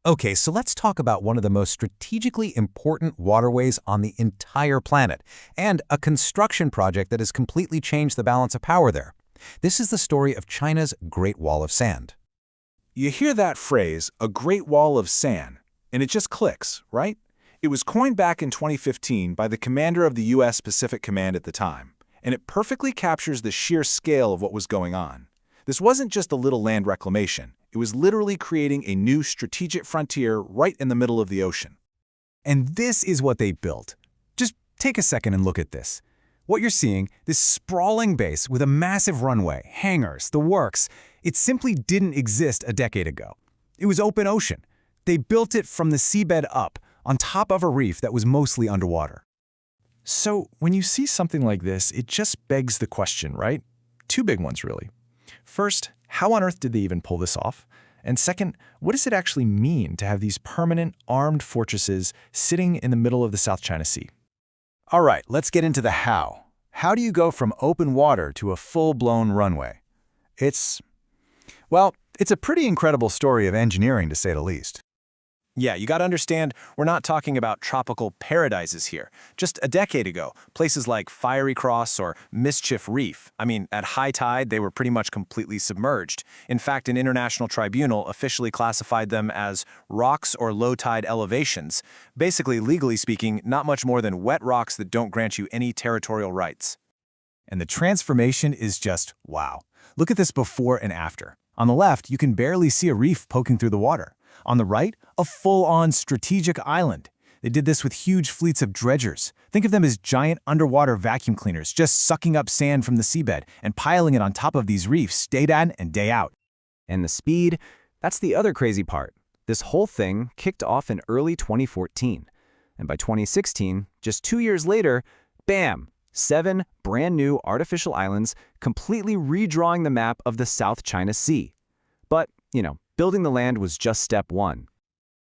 Okay, so let's talk about one of the most strategically important waterways on the entire planet, and a construction project that has completely changed the balance of power there. This is the story of China's Great Wall of Sand. You hear that phrase, a Great Wall of Sand, and it just clicks, right? It was coined back in 2015 by the commander of the U.S. Pacific Command at the time, and it perfectly captures the sheer scale of what was going on. This wasn't just a little land reclamation. It was literally creating a new strategic frontier right in the middle of the ocean. And this is what they built. Just take a second and look at this. What you're seeing, this sprawling base with a massive runway, hangars, the works, it simply didn't exist a decade ago. It was open ocean. They built it from the seabed up, on top of a reef that was mostly underwater. So when you see something like this, it just begs the question, right? Two big ones, really. First, how on earth did they even pull this off? And second, what does it actually mean to have these permanent, armed fortresses sitting in the middle of the South China Sea? All right, let's get into the how. How do you go from open water to a full-blown runway? It's a pretty incredible story of engineering, to say the least. Yeah, you got to understand, we're not talking about tropical paradises here. Just a decade ago, places like Fiery Cross or Mischief Reef, at high tide, they were pretty much completely submerged. In fact, an international tribunal officially classified them as rocks or low tide elevations. Basically, legally speaking, not much more than wet rocks that don't grant you any territorial rights. And the transformation is just wow. Look at this before and after. On the left, you can barely see a reef poking through the water. On the right, a full-on strategic island. They did this with huge fleets of dredgers. Think of them as giant underwater vacuum cleaners, just sucking up sand from the seabed and piling it on top of these reefs day in and day out. And the speed, that's the other crazy part. This whole thing kicked off in early 2014. And by 2016, just 2 years later, bam! 7 brand new artificial islands completely redrawing the map of the South China Sea. But, building the land was just step one.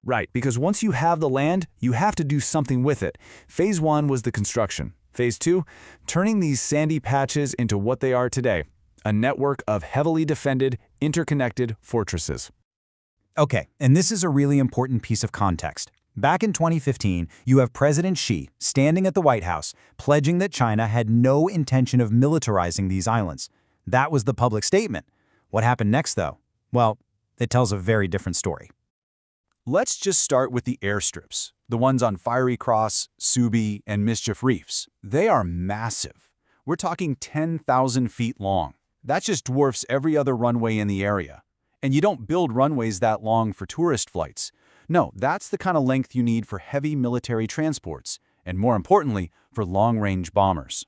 Right, because once you have the land, you have to do something with it. Phase 1 was the construction. Phase 2, turning these sandy patches into what they are today, a network of heavily defended, interconnected fortresses. Okay, and this is a really important piece of context. Back in 2015, you have President Xi standing at the White House, pledging that China had no intention of militarizing these islands. That was the public statement. What happened next, though? Well, it tells a very different story. Let's just start with the airstrips, the ones on Fiery Cross, Subi, and Mischief Reefs. They are massive. We're talking 10,000 feet long. That just dwarfs every other runway in the area. And you don't build runways that long for tourist flights. No, that's the kind of length you need for heavy military transports, and more importantly, for long-range bombers.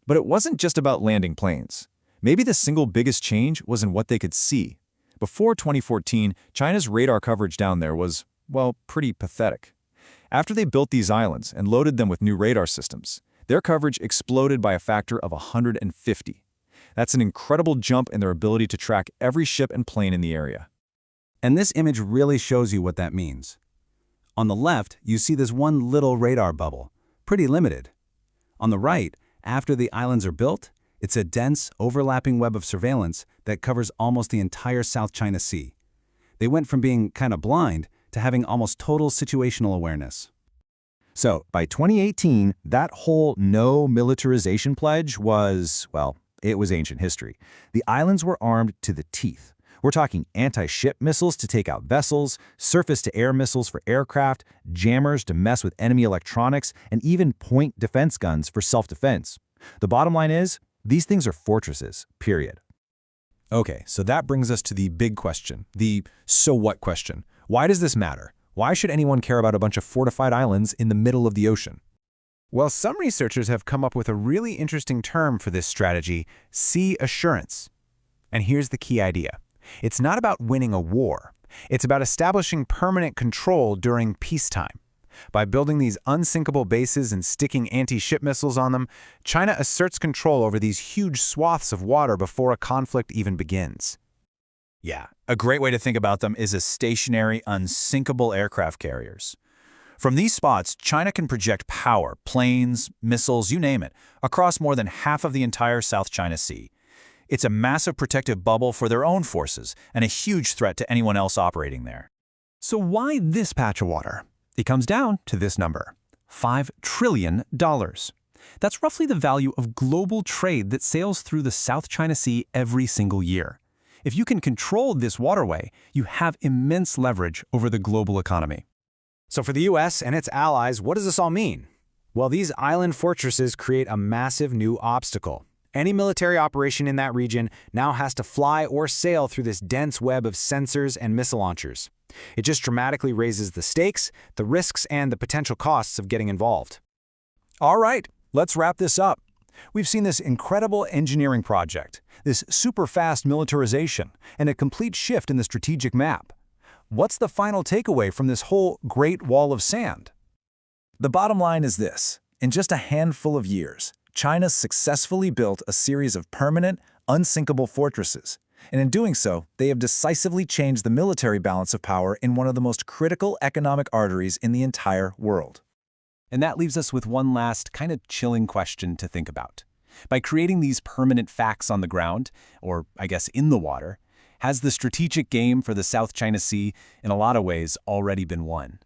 But it wasn't just about landing planes. Maybe the single biggest change was in what they could see. Before 2014, China's radar coverage down there was, pretty pathetic. After they built these islands and loaded them with new radar systems, their coverage exploded by a factor of 150. That's an incredible jump in their ability to track every ship and plane in the area. And this image really shows you what that means. On the left, you see this one little radar bubble, pretty limited. On the right, after the islands are built, it's a dense, overlapping web of surveillance that covers almost the entire South China Sea. They went from being kind of blind to having almost total situational awareness. So, by 2018, that whole no militarization pledge was, it was ancient history. The islands were armed to the teeth. We're talking anti-ship missiles to take out vessels, surface-to-air missiles for aircraft, jammers to mess with enemy electronics, and even point defense guns for self-defense. The bottom line is, these things are fortresses, period. Okay, so that brings us to the big question, the so what question. Why does this matter? Why should anyone care about a bunch of fortified islands in the middle of the ocean? Well, some researchers have come up with a really interesting term for this strategy, sea assurance. And here's the key idea. It's not about winning a war. It's about establishing permanent control during peacetime. By building these unsinkable bases and sticking anti-ship missiles on them, China asserts control over these huge swaths of water before a conflict even begins. Yeah, a great way to think about them is as stationary, unsinkable aircraft carriers. From these spots, China can project power, planes, missiles, you name it, across more than half of the entire South China Sea. It's a massive protective bubble for their own forces and a huge threat to anyone else operating there. So why this patch of water? It comes down to this number, $5 trillion. That's roughly the value of global trade that sails through the South China Sea every single year. If you can control this waterway, you have immense leverage over the global economy. So for the US and its allies, what does this all mean? Well, these island fortresses create a massive new obstacle. Any military operation in that region now has to fly or sail through this dense web of sensors and missile launchers. It just dramatically raises the stakes, the risks, and the potential costs of getting involved. All right, let's wrap this up. We've seen this incredible engineering project, this super-fast militarization, and a complete shift in the strategic map. What's the final takeaway from this whole Great Wall of Sand? The bottom line is this. In just a handful of years, China successfully built a series of permanent, unsinkable fortresses. And in doing so, they have decisively changed the military balance of power in one of the most critical economic arteries in the entire world. And that leaves us with one last kind of chilling question to think about. By creating these permanent facts on the ground, or I guess in the water, has the strategic game for the South China Sea in a lot of ways already been won?